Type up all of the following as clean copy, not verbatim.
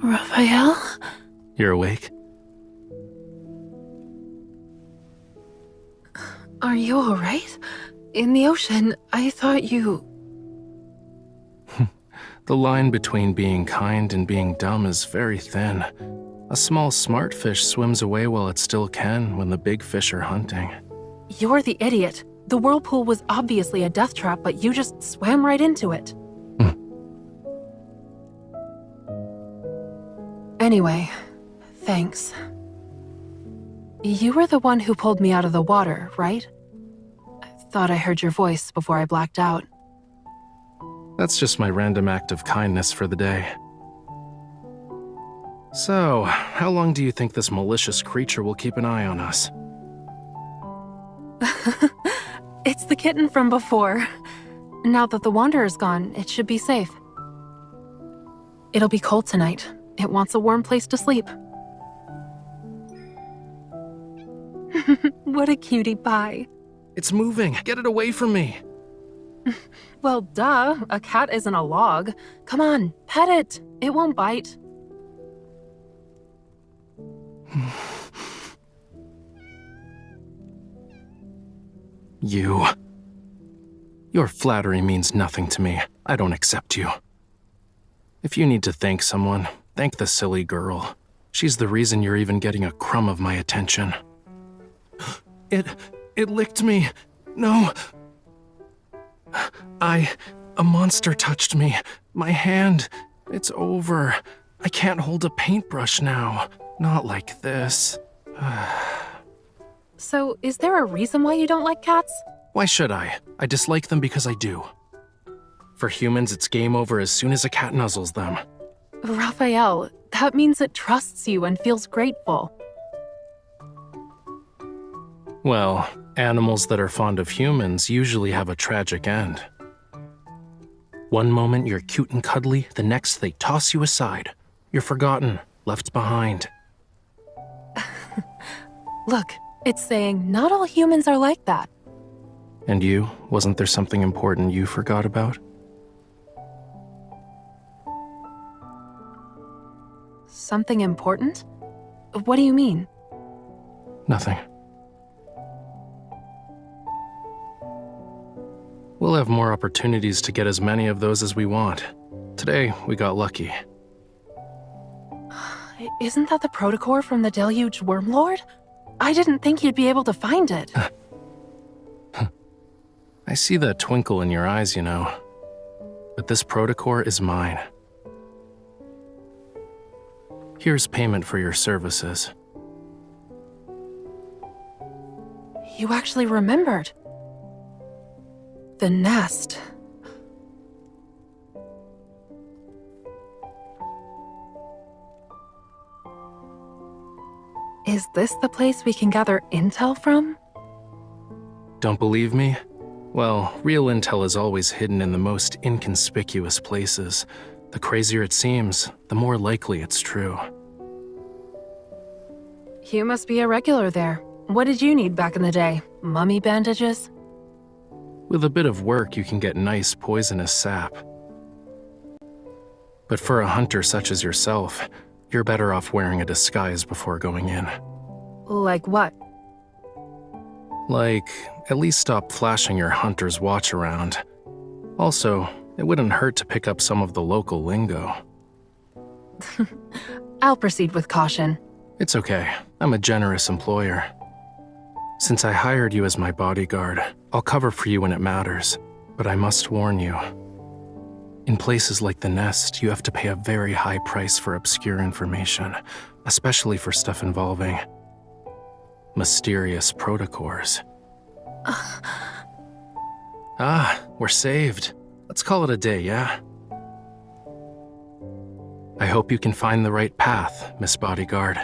Raphael? You're awake? Are you alright? In the ocean, I thought you... The line between being kind and being dumb is very thin. A small smart fish swims away while it still can when the big fish are hunting. You're the idiot. The whirlpool was obviously a death trap, but you just swam right into it. Anyway, thanks. You were the one who pulled me out of the water, right? I thought I heard your voice before I blacked out. That's just my random act of kindness for the day. So, how long do you think this malicious creature will keep an eye on us? It's the kitten from before. Now that the Wanderer's gone, it should be safe. It'll be cold tonight. It wants a warm place to sleep. What a cutie pie. It's moving! Get it away from me! Well, duh. A cat isn't a log. Come on, pet it. It won't bite. Your flattery means nothing to me. I don't accept you. If you need to thank someone, thank the silly girl. She's the reason you're even getting a crumb of my attention. It licked me. No. A monster touched me. My hand. It's over. I can't hold a paintbrush now. Not like this. So, is there a reason why you don't like cats? Why should I? I dislike them because I do. For humans, it's game over as soon as a cat nuzzles them. Raphael, that means it trusts you and feels grateful. Well, animals that are fond of humans usually have a tragic end. One moment you're cute and cuddly, the next they toss you aside. You're forgotten, left behind. Look, it's saying not all humans are like that. And you? Wasn't there something important you forgot about? Something important? What do you mean? Nothing. We'll have more opportunities to get as many of those as we want. Today, we got lucky. Isn't that the protocore from the Deluge Wormlord? I didn't think you'd be able to find it. I see that twinkle in your eyes, you know. But this protocore is mine. Here's payment for your services. You actually remembered. The nest. Is this the place we can gather intel from? Don't believe me? Well, real intel is always hidden in the most inconspicuous places. The crazier it seems, the more likely it's true. You must be a regular there. What did you need back in the day? Mummy bandages? With a bit of work, you can get nice poisonous sap. But for a hunter such as yourself, you're better off wearing a disguise before going in. Like what? Like, at least stop flashing your hunter's watch around. Also, it wouldn't hurt to pick up some of the local lingo. I'll proceed with caution. It's okay. I'm a generous employer. Since I hired you as my bodyguard, I'll cover for you when it matters. But I must warn you. In places like the Nest, you have to pay a very high price for obscure information, especially for stuff involving mysterious protocores. We're saved. Let's call it a day, yeah? I hope you can find the right path, Miss Bodyguard.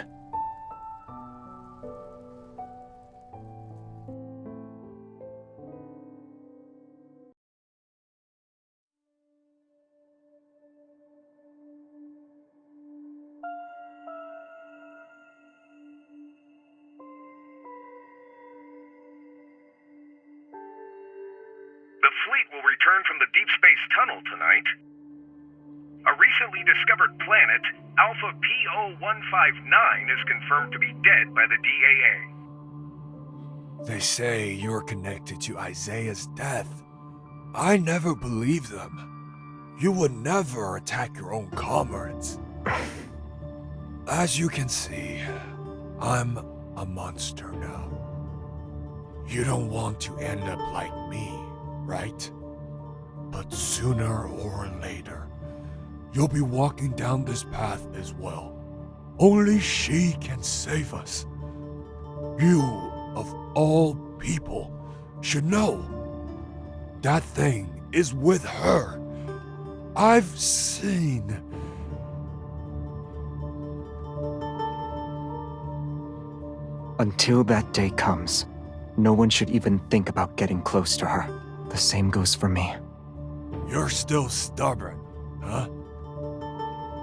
The fleet will return from the Deepspace tunnel tonight. A recently discovered planet, Alpha PO159, is confirmed to be dead by the DAA. They say you're connected to Isaiah's death. I never believed them. You would never attack your own comrades. As you can see, I'm a monster now. You don't want to end up like me, right? But sooner or later, you'll be walking down this path as well. Only she can save us. You, of all people, should know. That thing is with her. I've seen. Until that day comes, no one should even think about getting close to her. The same goes for me. You're still stubborn, huh?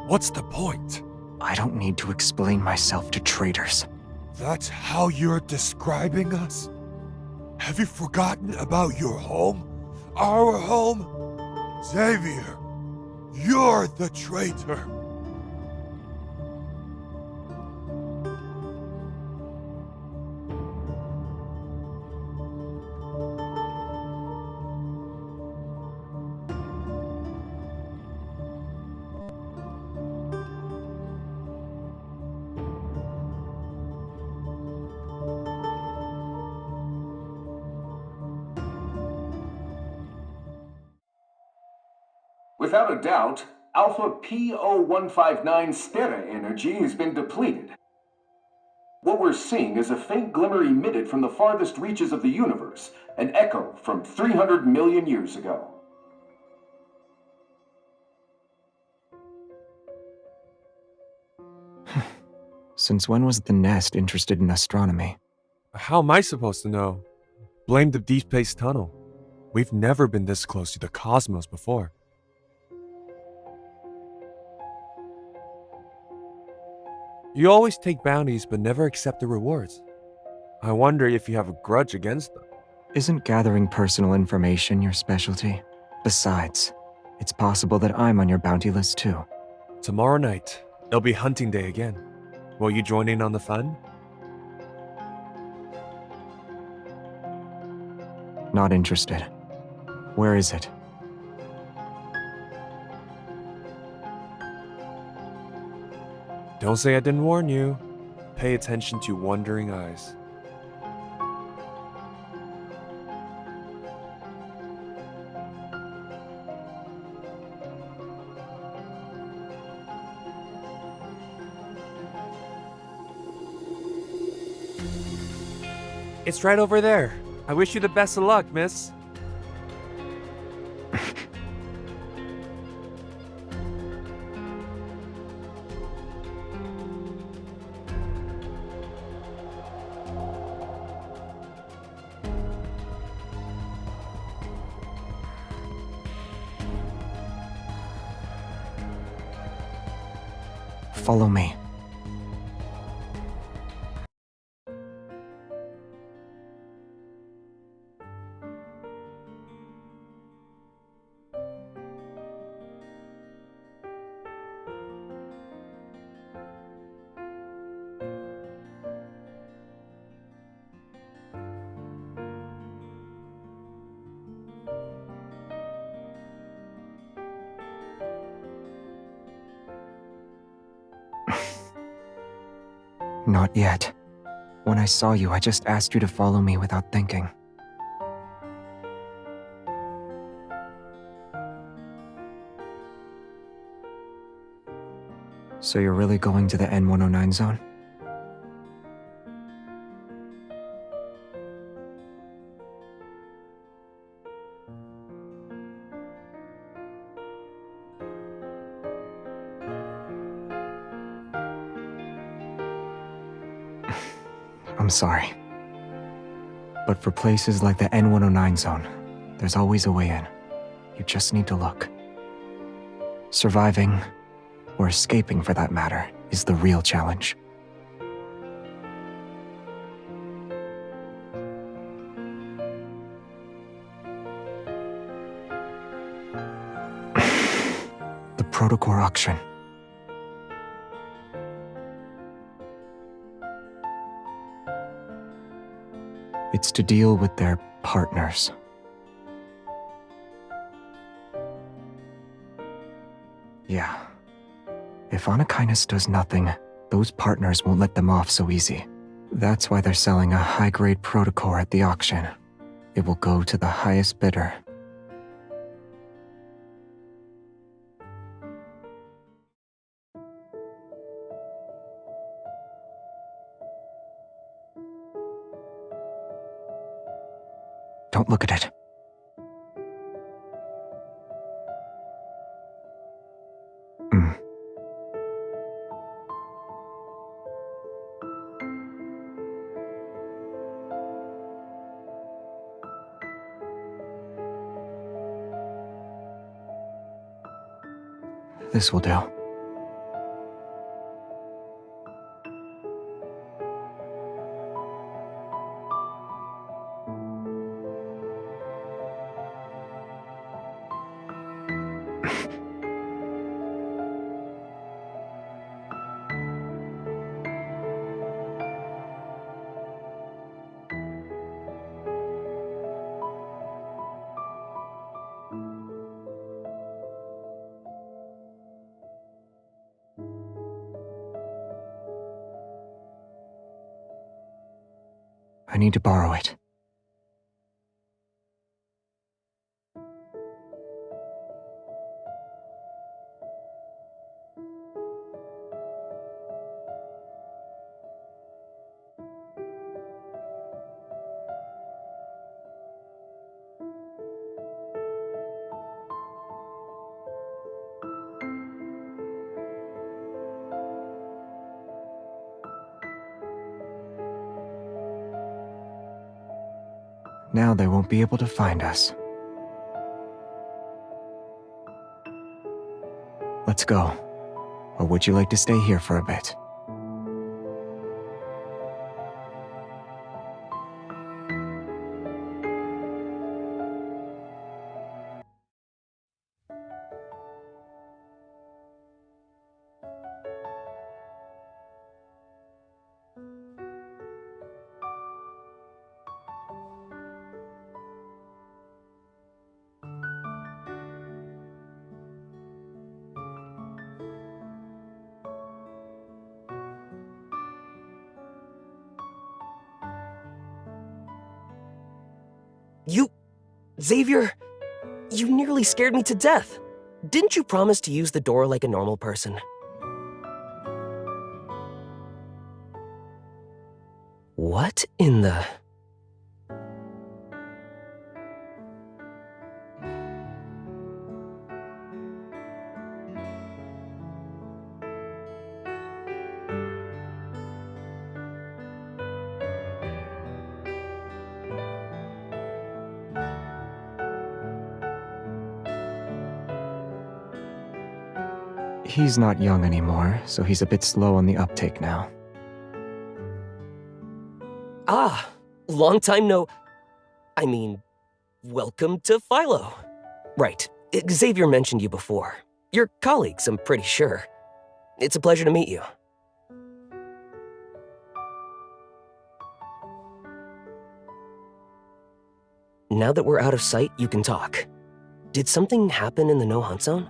What's the point? I don't need to explain myself to traitors. That's how you're describing us? Have you forgotten about your home? Our home? Xavier, you're the traitor. Without a doubt, Alpha PO159 Stera energy has been depleted. What we're seeing is a faint glimmer emitted from the farthest reaches of the universe, an echo from 300 million years ago. Since when was the Nest interested in astronomy? How am I supposed to know? Blame the Deepspace tunnel. We've never been this close to the cosmos before. You always take bounties but never accept the rewards. I wonder if you have a grudge against them. Isn't gathering personal information your specialty? Besides, it's possible that I'm on your bounty list too. Tomorrow night, it'll be hunting day again. Will you join in on the fun? Not interested. Where is it? Don't say I didn't warn you. Pay attention to wandering eyes. It's right over there. I wish you the best of luck, miss. Follow me. Not yet. When I saw you, I just asked you to follow me without thinking. So you're really going to the N109 zone? I'm sorry. But for places like the N109 zone, there's always a way in. You just need to look. Surviving, or escaping for that matter, is the real challenge. The protocore auction. It's to deal with their partners. Yeah. If Anakinus does nothing, those partners won't let them off so easy. That's why they're selling a high-grade protocore at the auction. It will go to the highest bidder. Don't look at it. This will do. I need to borrow it. Now they won't be able to find us. Let's go. Or would you like to stay here for a bit? Xavier, you nearly scared me to death. Didn't you promise to use the door like a normal person? What in the... He's not young anymore, so he's a bit slow on the uptake now. Ah, long time no... I mean, welcome to Philo. Right, Xavier mentioned you before. You're colleagues, I'm pretty sure. It's a pleasure to meet you. Now that we're out of sight, you can talk. Did something happen in the no-hunt zone?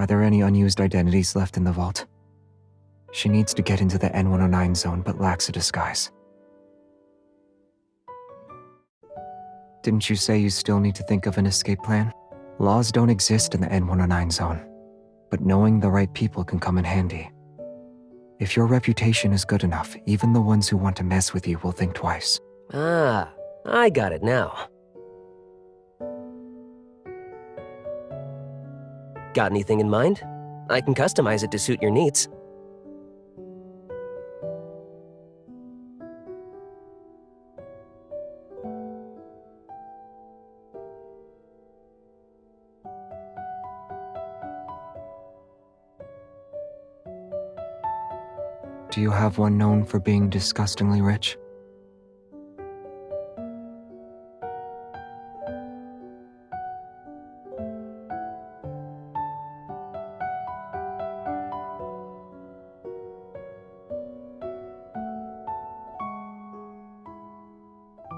Are there any unused identities left in the vault? She needs to get into the N109 zone but lacks a disguise. Didn't you say you still need to think of an escape plan? Laws don't exist in the N109 zone, but knowing the right people can come in handy. If your reputation is good enough, even the ones who want to mess with you will think twice. Ah, I got it now. Got anything in mind? I can customize it to suit your needs. Do you have one known for being disgustingly rich?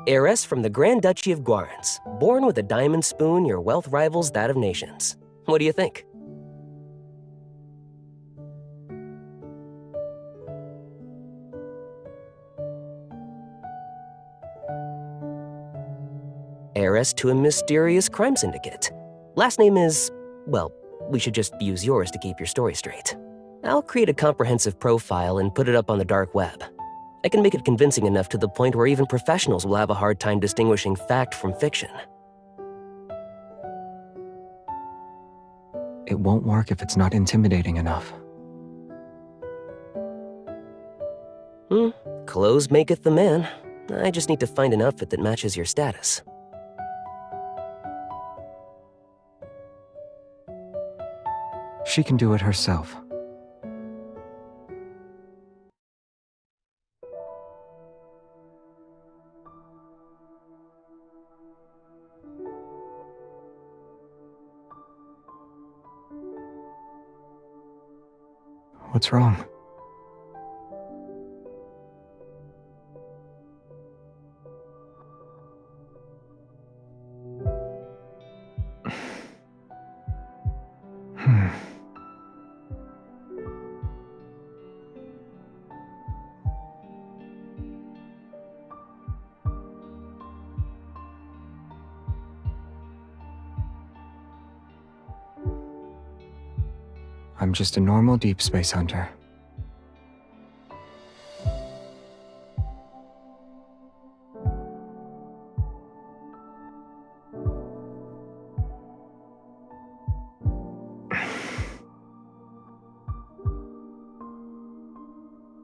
Heiress from the Grand Duchy of Guarans, born with a diamond spoon, your wealth rivals that of nations. What do you think? Heiress to a mysterious crime syndicate. Last name is, well, we should just use yours to keep your story straight. I'll create a comprehensive profile and put it up on the dark web. I can make it convincing enough to the point where even professionals will have a hard time distinguishing fact from fiction. It won't work if it's not intimidating enough. Clothes maketh the man. I just need to find an outfit that matches your status. She can do it herself. What's wrong? I'm just a normal deep space hunter.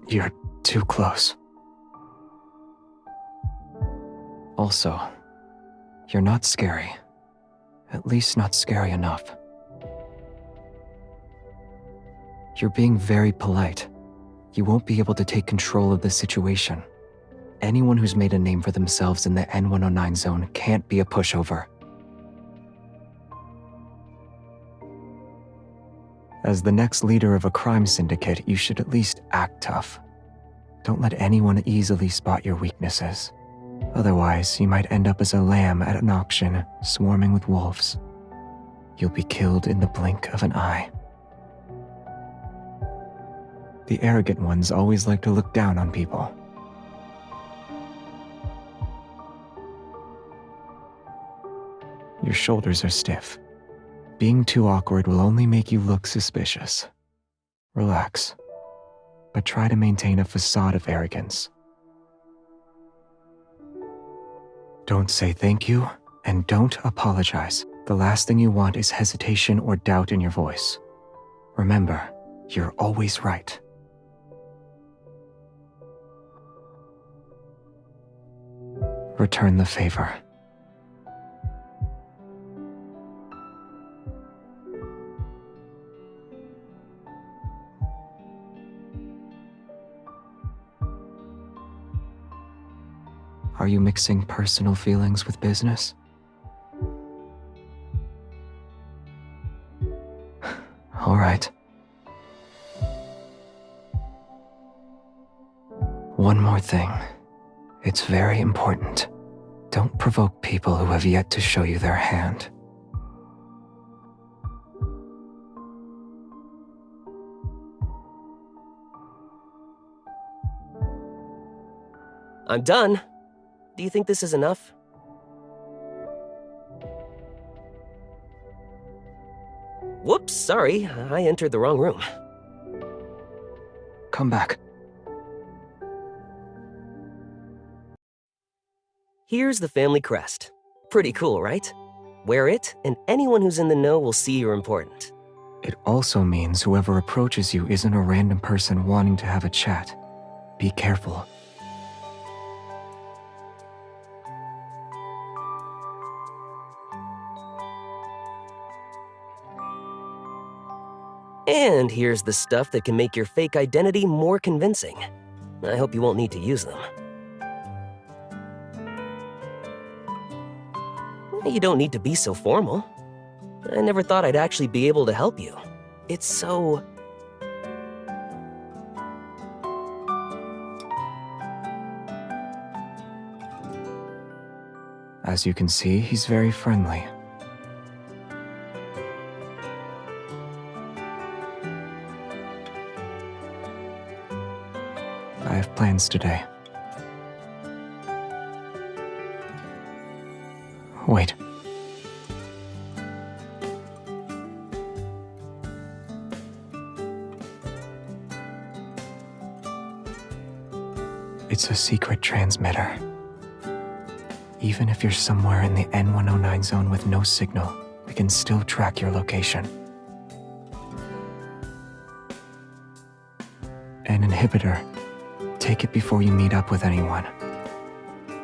You're too close. Also, you're not scary. At least not scary enough. You're being very polite. You won't be able to take control of the situation. Anyone who's made a name for themselves in the N109 zone can't be a pushover. As the next leader of a crime syndicate, you should at least act tough. Don't let anyone easily spot your weaknesses. Otherwise, you might end up as a lamb at an auction, swarming with wolves. You'll be killed in the blink of an eye. The arrogant ones always like to look down on people. Your shoulders are stiff. Being too awkward will only make you look suspicious. Relax, but try to maintain a facade of arrogance. Don't say thank you, and don't apologize. The last thing you want is hesitation or doubt in your voice. Remember, you're always right. Return the favor. Are you mixing personal feelings with business? All right. One more thing. It's very important. Don't provoke people who have yet to show you their hand. I'm done. Do you think this is enough? Whoops, sorry. I entered the wrong room. Come back. Here's the family crest. Pretty cool, right? Wear it, and anyone who's in the know will see you're important. It also means whoever approaches you isn't a random person wanting to have a chat. Be careful. And here's the stuff that can make your fake identity more convincing. I hope you won't need to use them. You don't need to be so formal. I never thought I'd actually be able to help you. It's so... As you can see, he's very friendly. I have plans today. Wait. It's a secret transmitter. Even if you're somewhere in the N109 zone with no signal, we can still track your location. An inhibitor. Take it before you meet up with anyone.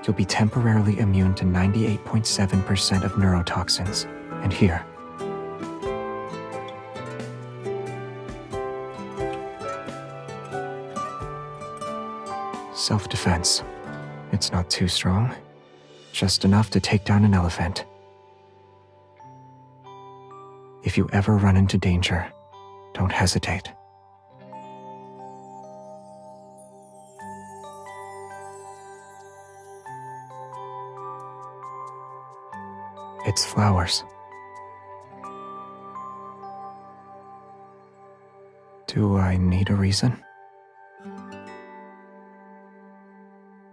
You'll be temporarily immune to 98.7% of neurotoxins. And here. Self-defense. It's not too strong. Just enough to take down an elephant. If you ever run into danger, don't hesitate. It's flowers. Do I need a reason?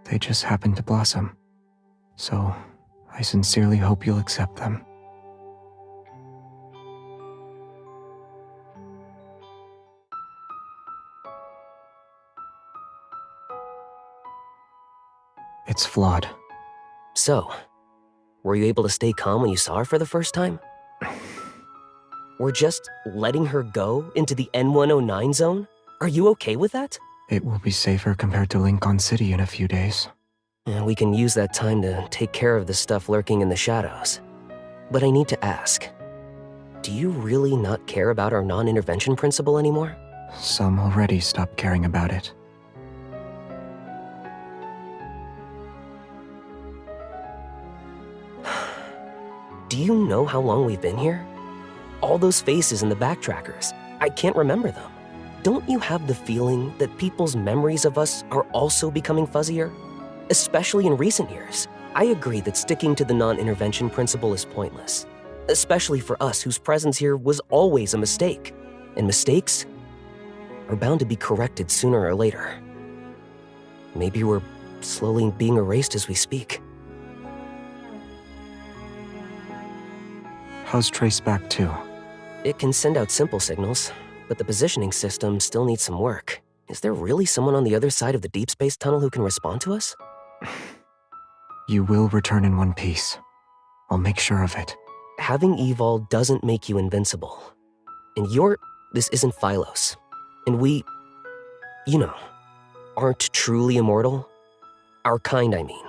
They just happen to blossom, so I sincerely hope you'll accept them. It's flawed. So, were you able to stay calm when you saw her for the first time? We're just letting her go into the N109 zone? Are you okay with that? It will be safer compared to Lincoln City in a few days. And we can use that time to take care of the stuff lurking in the shadows. But I need to ask, do you really not care about our non-intervention principle anymore? Some already stopped caring about it. Do you know how long we've been here? All those faces in the backtrackers, I can't remember them. Don't you have the feeling that people's memories of us are also becoming fuzzier? Especially in recent years. I agree that sticking to the non-intervention principle is pointless. Especially for us whose presence here was always a mistake. And mistakes are bound to be corrected sooner or later. Maybe we're slowly being erased as we speak. How's Traceback 2? It can send out simple signals, but the positioning system still needs some work. Is there really someone on the other side of the Deepspace tunnel who can respond to us? You will return in one piece. I'll make sure of it. Having Evol doesn't make you invincible. And this isn't Phylos. And we, aren't truly immortal. Our kind, I mean.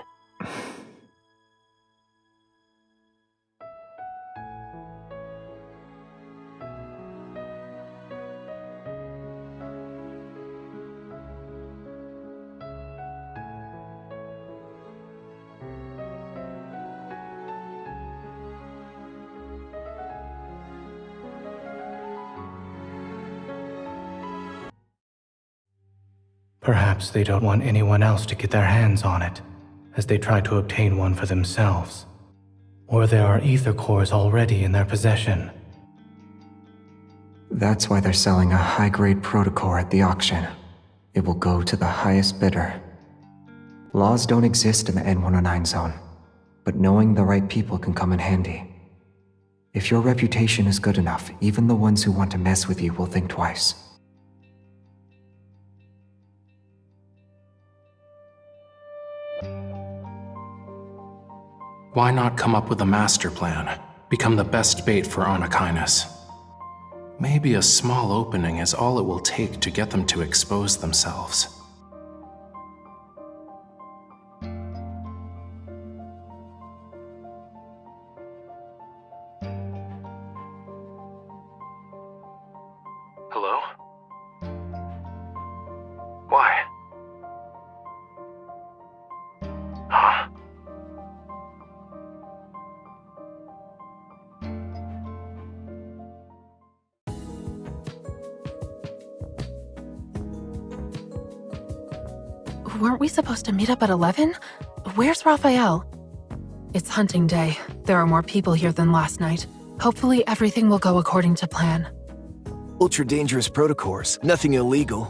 Perhaps they don't want anyone else to get their hands on it, as they try to obtain one for themselves. Or there are ether cores already in their possession. That's why they're selling a high-grade protocore at the auction. It will go to the highest bidder. Laws don't exist in the N109 zone, but knowing the right people can come in handy. If your reputation is good enough, even the ones who want to mess with you will think twice. Why not come up with a master plan? Become the best bait for Anakinus. Maybe a small opening is all it will take to get them to expose themselves. Hello? Why? Huh? Weren't we supposed to meet up at 11? Where's Raphael? It's hunting day. There are more people here than last night. Hopefully everything will go according to plan. Ultra-dangerous protocors, nothing illegal.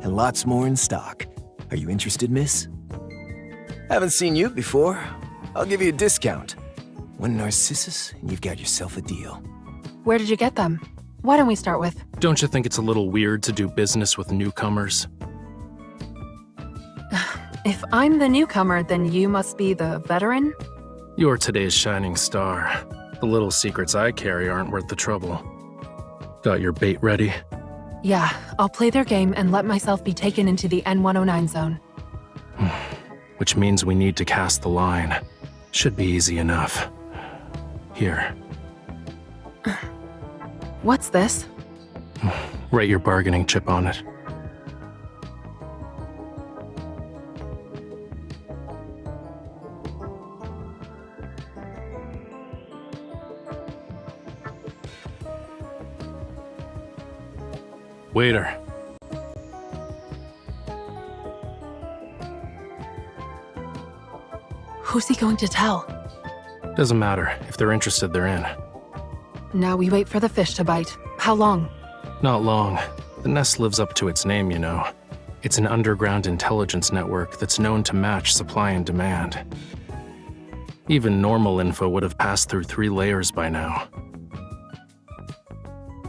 And lots more in stock. Are you interested, miss? Haven't seen you before. I'll give you a discount. One Narcissus, and you've got yourself a deal. Where did you get them? Why don't we start with? Don't you think it's a little weird to do business with newcomers? If I'm the newcomer, then you must be the veteran? You're today's shining star. The little secrets I carry aren't worth the trouble. Got your bait ready? Yeah, I'll play their game and let myself be taken into the N109 zone. Which means we need to cast the line. Should be easy enough. Here. What's this? Write your bargaining chip on it. Waiter. Who's he going to tell? Doesn't matter. If they're interested, they're in. Now we wait for the fish to bite. How long? Not long. The nest lives up to its name, you know. It's an underground intelligence network that's known to match supply and demand. Even normal info would have passed through 3 layers by now.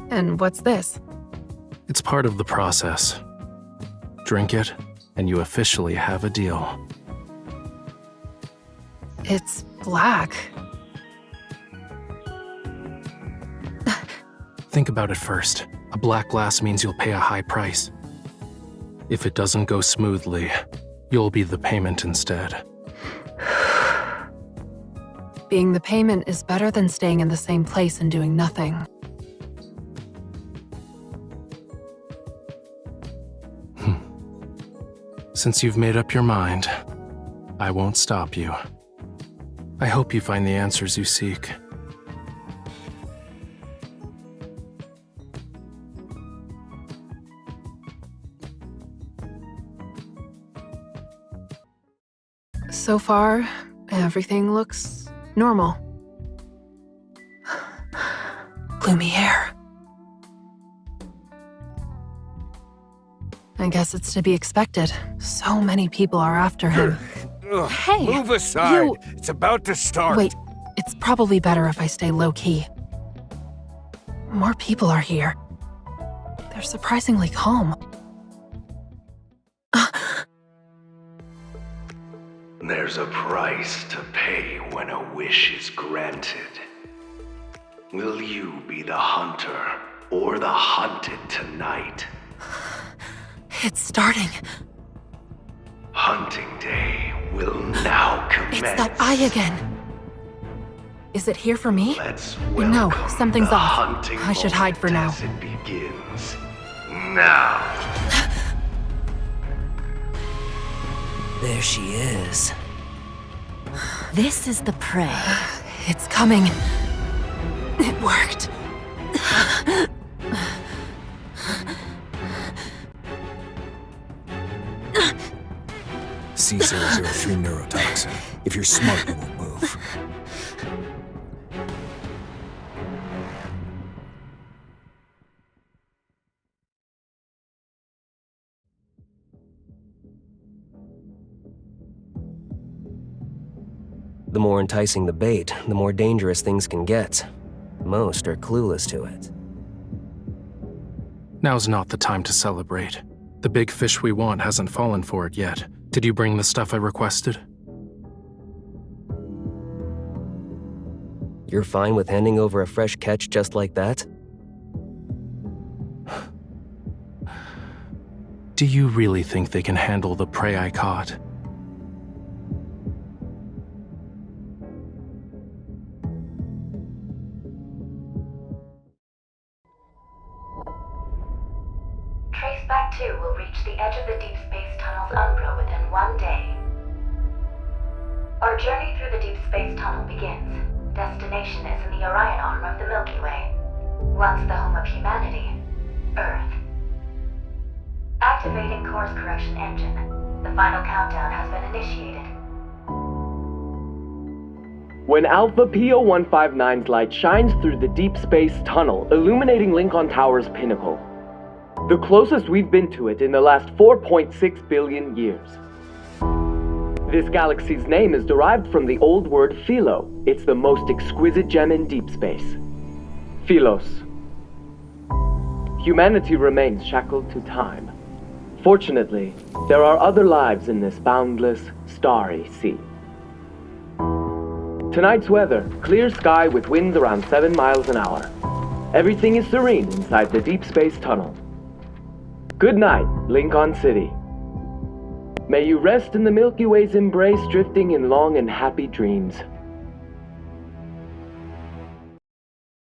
And what's this? It's part of the process. Drink it, and you officially have a deal. It's black. Think about it first. A black glass means you'll pay a high price. If it doesn't go smoothly, you'll be the payment instead. Being the payment is better than staying in the same place and doing nothing. Since you've made up your mind, I won't stop you. I hope you find the answers you seek. So far, everything looks normal. Gloomy hair. I guess it's to be expected. So many people are after him. Ugh, Hey, move aside. you- It's about to start. Wait, it's probably better if I stay low-key. More people are here. They're surprisingly calm. There's a price to pay when a wish is granted. Will you be the hunter or the hunted tonight? It's starting. Hunting day will now commence. It's that eye again. Is it here for me? Let's No, welcome something's the off. hunting I should hide for now. moment as it begins. Now. There she is. This is the prey. It's coming. It worked. C003 neurotoxin. If you're smart, you won't move. The more enticing the bait, the more dangerous things can get. Most are clueless to it. Now's not the time to celebrate. The big fish we want hasn't fallen for it yet. Did you bring the stuff I requested? You're fine with handing over a fresh catch just like that? Do you really think they can handle the prey I caught? Traceback 2 will reach the edge of the Deepspace Tunnel's umbra within 1 day. Our journey through the Deepspace Tunnel begins. Destination is in the Orion arm of the Milky Way. Once the home of humanity, Earth. Activating course correction engine. The final countdown has been initiated. When Alpha PO159's light shines through the deep space tunnel, illuminating Lincoln Tower's pinnacle. The closest we've been to it in the last 4.6 billion years. This galaxy's name is derived from the old word philo. It's the most exquisite gem in deep space. Philos. Humanity remains shackled to time. Fortunately, there are other lives in this boundless, starry sea. Tonight's weather, clear sky with winds around 7 miles an hour. Everything is serene inside the deep space tunnel. Good night, Lincoln City. May you rest in the Milky Way's embrace, drifting in long and happy dreams.